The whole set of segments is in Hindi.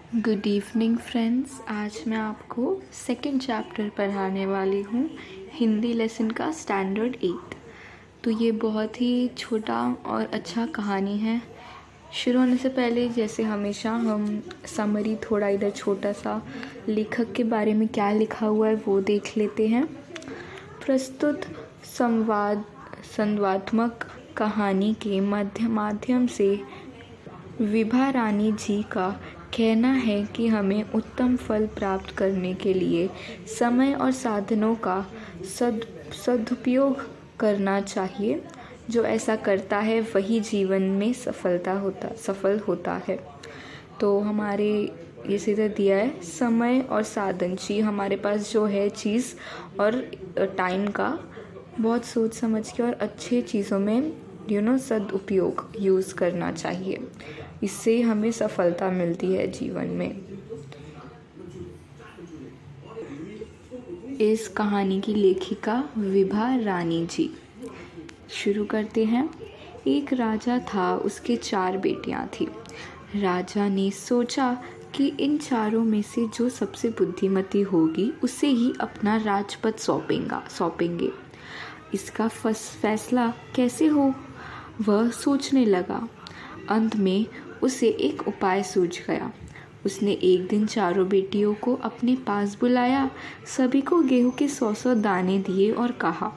Good evening friends. आज मैं आपको सेकंड चैप्टर पढ़ाने वाली हूँ, हिंदी लेसन का स्टैंडर्ड 8। तो ये बहुत ही छोटा और अच्छा कहानी है। शुरू होने से पहले जैसे हमेशा हम समरी थोड़ा इधर छोटा सा लेखक के बारे में क्या लिखा हुआ है वो देख लेते हैं। प्रस्तुत संवादात्मक कहानी के माध्यम से विभा रानी जी का कहना है कि हमें उत्तम फल प्राप्त करने के लिए समय और साधनों का सदुपयोग करना चाहिए। जो ऐसा करता है वही जीवन में सफल होता है। तो हमारे ये सीधे दिया है समय और साधन जी, हमारे पास जो है चीज़ और टाइम का बहुत सोच समझ के और अच्छे चीज़ों में सदुपयोग यूज़ करना चाहिए। इससे हमें सफलता मिलती है जीवन में। इस कहानी की लेखिका विभा रानी जी। शुरू करते हैं। एक राजा था, उसके 4 बेटियां थीं। राजा ने सोचा कि इन चारों में से जो सबसे बुद्धिमती होगी उसे ही अपना राजपद सौंपेंगे। इसका फैसला कैसे हो, वह सोचने लगा। अंत में उसे एक उपाय सूझ गया। उसने एक दिन चारों बेटियों को अपने पास बुलाया, सभी को गेहूं के 100 दाने दिए और कहा,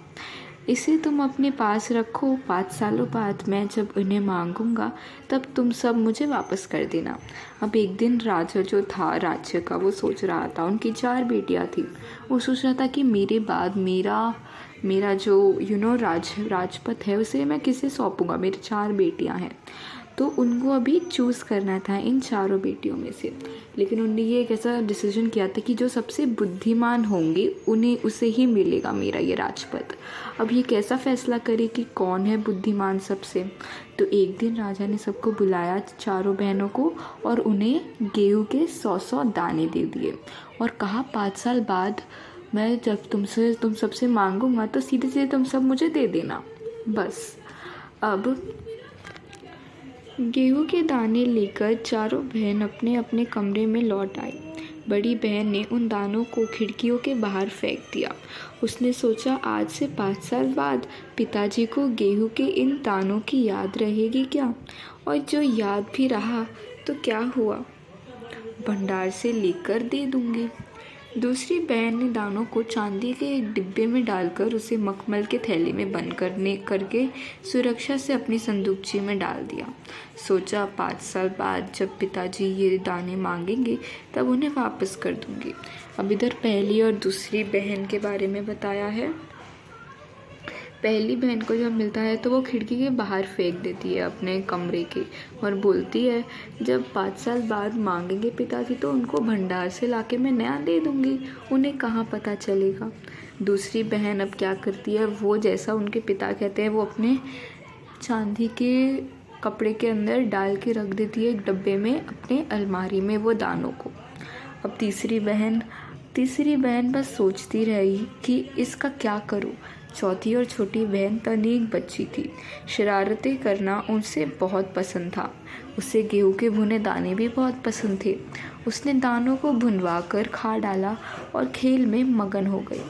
इसे तुम अपने पास रखो। 5 सालों बाद मैं जब उन्हें मांगूंगा तब तुम सब मुझे वापस कर देना। अब एक दिन राजा जो था राज्य का, वो सोच रहा था, उनकी 4 बेटियां थी। वो सोच रहा था कि मेरे बाद मेरा जो राजपद है उसे मैं किसे सौंपूंगा। मेरी 4 बेटियां हैं, तो उनको अभी चूज़ करना था इन चारों बेटियों में से। लेकिन उन्होंने ये एक ऐसा डिसीजन किया था कि जो सबसे बुद्धिमान होंगे उसे ही मिलेगा मेरा ये राजपद। अब ये कैसा फैसला करे कि कौन है बुद्धिमान सबसे। तो एक दिन राजा ने सबको बुलाया, चारों बहनों को, और उन्हें गेहूं के 100 दाने दे दिए और कहा, 5 साल बाद मैं जब तुम सबसे मांगूंगा तो सीधे सीधे तुम सब मुझे दे देना बस। अब गेहूं के दाने लेकर चारों बहन अपने अपने कमरे में लौट आई। बड़ी बहन ने उन दानों को खिड़कियों के बाहर फेंक दिया। उसने सोचा, आज से 5 साल बाद पिताजी को गेहूं के इन दानों की याद रहेगी क्या? और जो याद भी रहा तो क्या हुआ, भंडार से लेकर दे दूंगी। दूसरी बहन ने दानों को चांदी के एक डिब्बे में डालकर उसे मखमल के थैले में बंद करके सुरक्षा से अपनी संदूकची में डाल दिया। सोचा, 5 साल बाद जब पिताजी ये दाने मांगेंगे तब उन्हें वापस कर दूंगी। अब इधर पहली और दूसरी बहन के बारे में बताया है। पहली बहन को जब मिलता है तो वो खिड़की के बाहर फेंक देती है अपने कमरे के, और बोलती है, जब 5 साल बाद मांगेंगे पिताजी तो उनको भंडार से लाके मैं नया दे दूंगी, उन्हें कहाँ पता चलेगा। दूसरी बहन अब क्या करती है, वो जैसा उनके पिता कहते हैं वो अपने चांदी के कपड़े के अंदर डाल के रख देती है एक डब्बे में, अपने अलमारी में वो दानों को। अब तीसरी बहन बस सोचती रही कि इसका क्या करूं। चौथी और छोटी बहन तनीक बच्ची थी। शरारतें करना उसे बहुत पसंद था। उसे गेहूं के भुने दाने भी बहुत पसंद थे। उसने दानों को भुनवा कर खा डाला और खेल में मगन हो गई।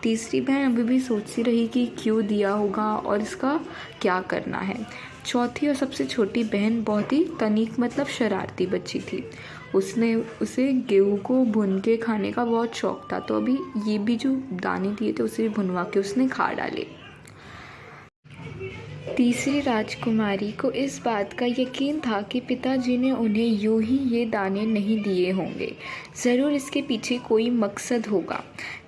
तीसरी बहन अभी भी सोचती रही कि क्यों दिया होगा और इसका क्या करना है। चौथी और सबसे छोटी बहन बहुत ही तनीक मतलब शरारती बच्ची थी। उसे गेहूं को भुन के खाने का बहुत शौक था, तो अभी ये भी जो दाने दिए थे उसे भी भुनवा के उसने खा डाले। तीसरी राजकुमारी को इस बात का यकीन था कि पिताजी ने उन्हें यूं ही ये दाने नहीं दिए होंगे, ज़रूर इसके पीछे कोई मकसद होगा।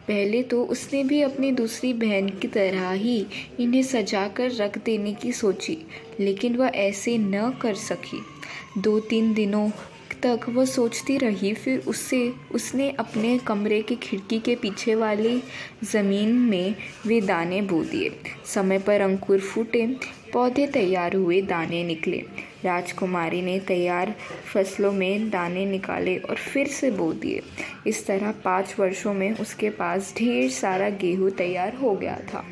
पहले तो उसने भी अपनी दूसरी बहन की तरह ही इन्हें सजा कर रख देने की सोची, लेकिन वह ऐसे न कर सकी। 2-3 दिनों तक वह सोचती रही, फिर उसने अपने कमरे की खिड़की के पीछे वाली ज़मीन में वे दाने बो दिए। समय पर अंकुर फूटे, पौधे तैयार हुए, दाने निकले। राजकुमारी ने तैयार फसलों में दाने निकाले और फिर से बो दिए। इस तरह 5 वर्षों में उसके पास ढेर सारा गेहूं तैयार हो गया था।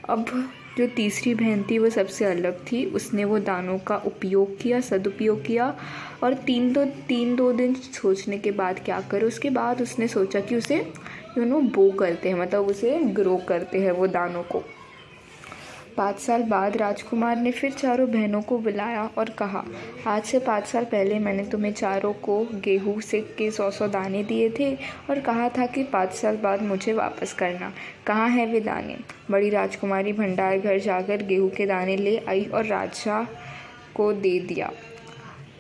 अब जो तीसरी बहन थी वो सबसे अलग थी। उसने वो दानों का उपयोग किया, सदुपयोग किया और तीन दो दिन सोचने के बाद क्या करो, उसके बाद उसने सोचा कि उसे बो करते हैं, मतलब उसे ग्रो करते हैं वो दानों को। 5 साल बाद राजकुमार ने फिर चारों बहनों को बुलाया और कहा, आज से 5 साल पहले मैंने तुम्हें चारों को गेहूं से के 100 दाने दिए थे और कहा था कि 5 साल बाद मुझे वापस करना। कहाँ है वे दाने? बड़ी राजकुमारी भंडार घर जाकर गेहूं के दाने ले आई और राजा को दे दिया।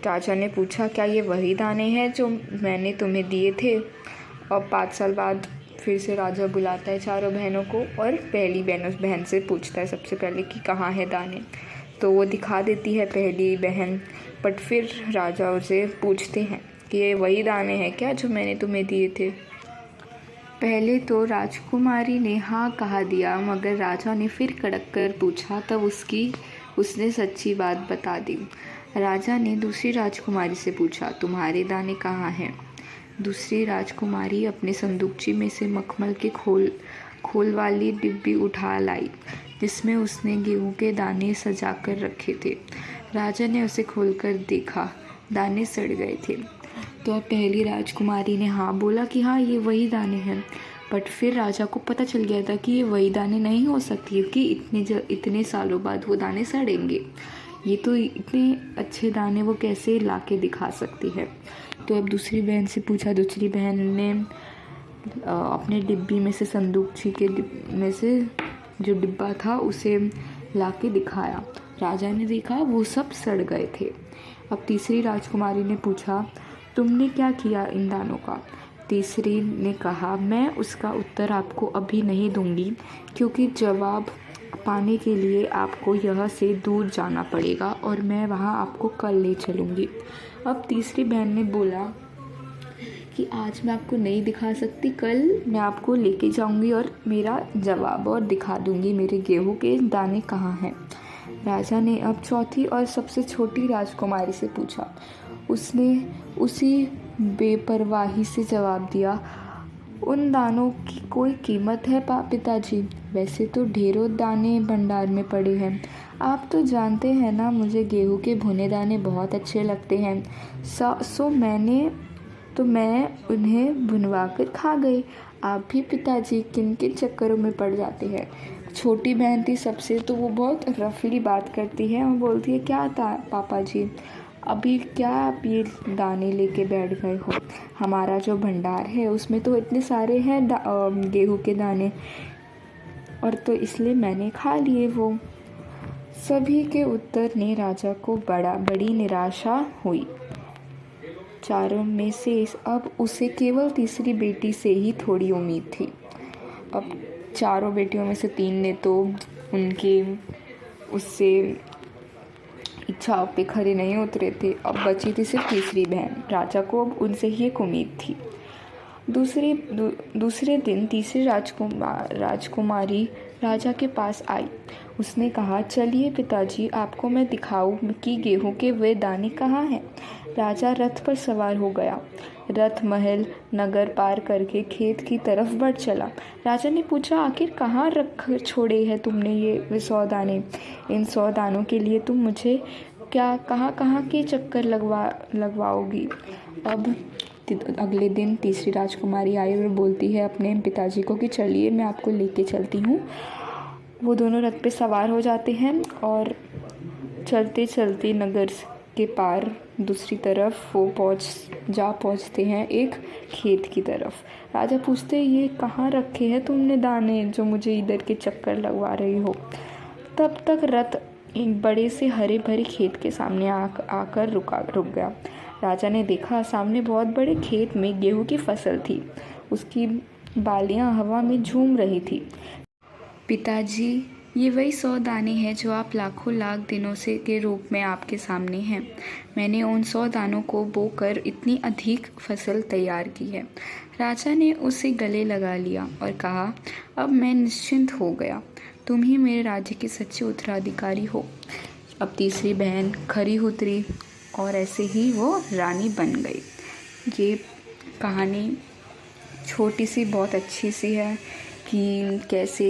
राजा ने पूछा, क्या ये वही दाने हैं जो मैंने तुम्हें दिए थे? और 5 साल बाद फिर से राजा बुलाता है चारों बहनों को और पहली बहन से पूछता है सबसे पहले कि कहाँ है दाने। तो वो दिखा देती है पहली बहन, बट फिर राजा उसे पूछते हैं कि ये वही दाने हैं क्या जो मैंने तुम्हें दिए थे? पहले तो राजकुमारी ने हाँ कहा दिया, मगर राजा ने फिर कड़क कर पूछा, तब उसने सच्ची बात बता दी। राजा ने दूसरी राजकुमारी से पूछा, तुम्हारे दाने कहाँ हैं? दूसरी राजकुमारी अपने संदूकची में से मखमल के खोल वाली डिब्बी उठा लाई, जिसमें उसने गेहूं के दाने सजा कर रखे थे। राजा ने उसे खोलकर देखा, दाने सड़ गए थे। तो अब पहली राजकुमारी ने हाँ बोला कि हाँ ये वही दाने हैं, बट फिर राजा को पता चल गया था कि ये वही दाने नहीं हो सकती, क्योंकि इतने सालों बाद वो दाने सड़ेंगे। ये तो इतने अच्छे दाने वो कैसे ला के दिखा सकती है। तो अब दूसरी बहन से पूछा। दूसरी बहन ने अपने डिब्बी में से संदूकची के में से जो डिब्बा था उसे ला के दिखाया। राजा ने देखा वो सब सड़ गए थे। अब तीसरी राजकुमारी ने पूछा, तुमने क्या किया इन दानों का? तीसरी ने कहा, मैं उसका उत्तर आपको अभी नहीं दूंगी, क्योंकि जवाब पाने के लिए आपको यहाँ से दूर जाना पड़ेगा और मैं वहाँ आपको कल ले चलूँगी। अब तीसरी बहन ने बोला कि आज मैं आपको नहीं दिखा सकती, कल मैं आपको लेके जाऊँगी और मेरा जवाब और दिखा दूँगी मेरे गेहूं के दाने कहाँ हैं। राजा ने अब चौथी और सबसे छोटी राजकुमारी से पूछा। उसने उसी बेपरवाही से जवाब दिया, उन दानों की कोई कीमत है पिताजी? वैसे तो ढेरों दाने भंडार में पड़े हैं। आप तो जानते हैं ना, मुझे गेहूं के भुने दाने बहुत अच्छे लगते हैं। मैं उन्हें भुनवा कर खा गई। आप भी पिताजी किन किन चक्करों में पड़ जाते हैं? छोटी बहन थी सबसे, तो वो बहुत रफली बात करती है और बोलती है, क्या था पापा जी, अभी क्या आप ये दाने लेके बैठ गए हो? हमारा जो भंडार है उसमें तो इतने सारे हैं गेहूं के दाने, और तो इसलिए मैंने खा लिए वो। सभी के उत्तर ने राजा को बड़ी निराशा हुई। चारों में से अब उसे केवल तीसरी बेटी से ही थोड़ी उम्मीद थी। अब चारों बेटियों में से 3 ने तो उनके उससे इच्छाओं पे खरे नहीं उतरे थे। अब बची थी सिर्फ तीसरी बहन। राजा को अब उनसे ही एक उम्मीद थी। दूसरे दिन तीसरी राजकुमारी राजा के पास आई। उसने कहा, चलिए पिताजी, आपको मैं दिखाऊं कि गेहूं के वे दाने कहाँ हैं। राजा रथ पर सवार हो गया। रथ महल नगर पार करके खेत की तरफ बढ़ चला। राजा ने पूछा, आखिर कहाँ रख छोड़े हैं तुमने ये 100 दाने? इन 100 दानों के लिए तुम मुझे क्या कहाँ के चक्कर लगवाओगी? अब अगले दिन तीसरी राजकुमारी आई और बोलती है अपने पिताजी को कि चलिए मैं आपको लेके चलती हूँ। वो दोनों रथ पे सवार हो जाते हैं और चलते चलते नगर के पार दूसरी तरफ वो पहुँचते हैं एक खेत की तरफ। राजा पूछते, ये कहाँ रखे हैं तुमने दाने जो मुझे इधर के चक्कर लगवा रही हो? तब तक रथ एक बड़े से हरे भरे खेत के सामने आकर रुक गया। राजा ने देखा, सामने बहुत बड़े खेत में गेहूं की फसल थी। उसकी बालियां हवा में झूम रही थी। पिताजी, ये वही 100 दाने हैं जो आप लाख दिनों से के रूप में आपके सामने हैं। मैंने उन 100 दानों को बोकर इतनी अधिक फसल तैयार की है। राजा ने उसे गले लगा लिया और कहा, अब मैं निश्चिंत हो गया। तुम ही मेरे राज्य के सच्चे उत्तराधिकारी हो। अब तीसरी बहन खरी उतरी और ऐसे ही वो रानी बन गई। ये कहानी छोटी सी बहुत अच्छी सी है कि कैसे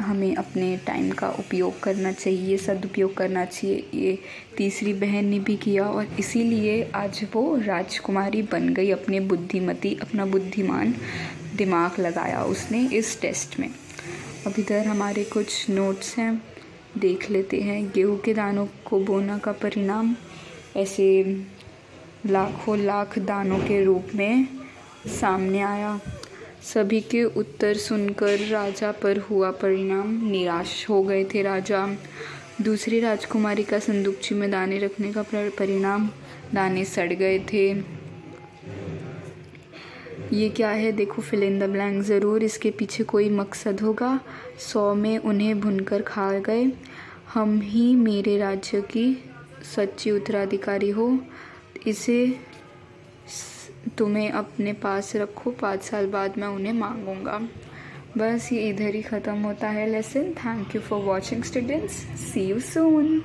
हमें अपने टाइम का उपयोग करना चाहिए, सदुपयोग करना चाहिए। ये तीसरी बहन ने भी किया और इसीलिए आज वो राजकुमारी बन गई। अपना बुद्धिमान दिमाग लगाया उसने इस टेस्ट में। अब इधर हमारे कुछ नोट्स हैं, देख लेते हैं। गेहूं के दानों को बोना का परिणाम ऐसे लाखों लाख दानों के रूप में सामने आया। सभी के उत्तर सुनकर राजा पर हुआ परिणाम, निराश हो गए थे राजा। दूसरी राजकुमारी का संदूकची में दाने रखने का परिणाम, दाने सड़ गए थे। ये क्या है देखो, फिल इन द ब्लैंक। ज़रूर इसके पीछे कोई मकसद होगा। 100 में उन्हें भुनकर खा गए। हम ही मेरे राज्य की सच्ची उत्तराधिकारी हो। इसे तुम्हें अपने पास रखो, 5 साल बाद मैं उन्हें मांगूंगा। बस ये इधर ही ख़त्म होता है lesson. Thank you for watching students, see you soon.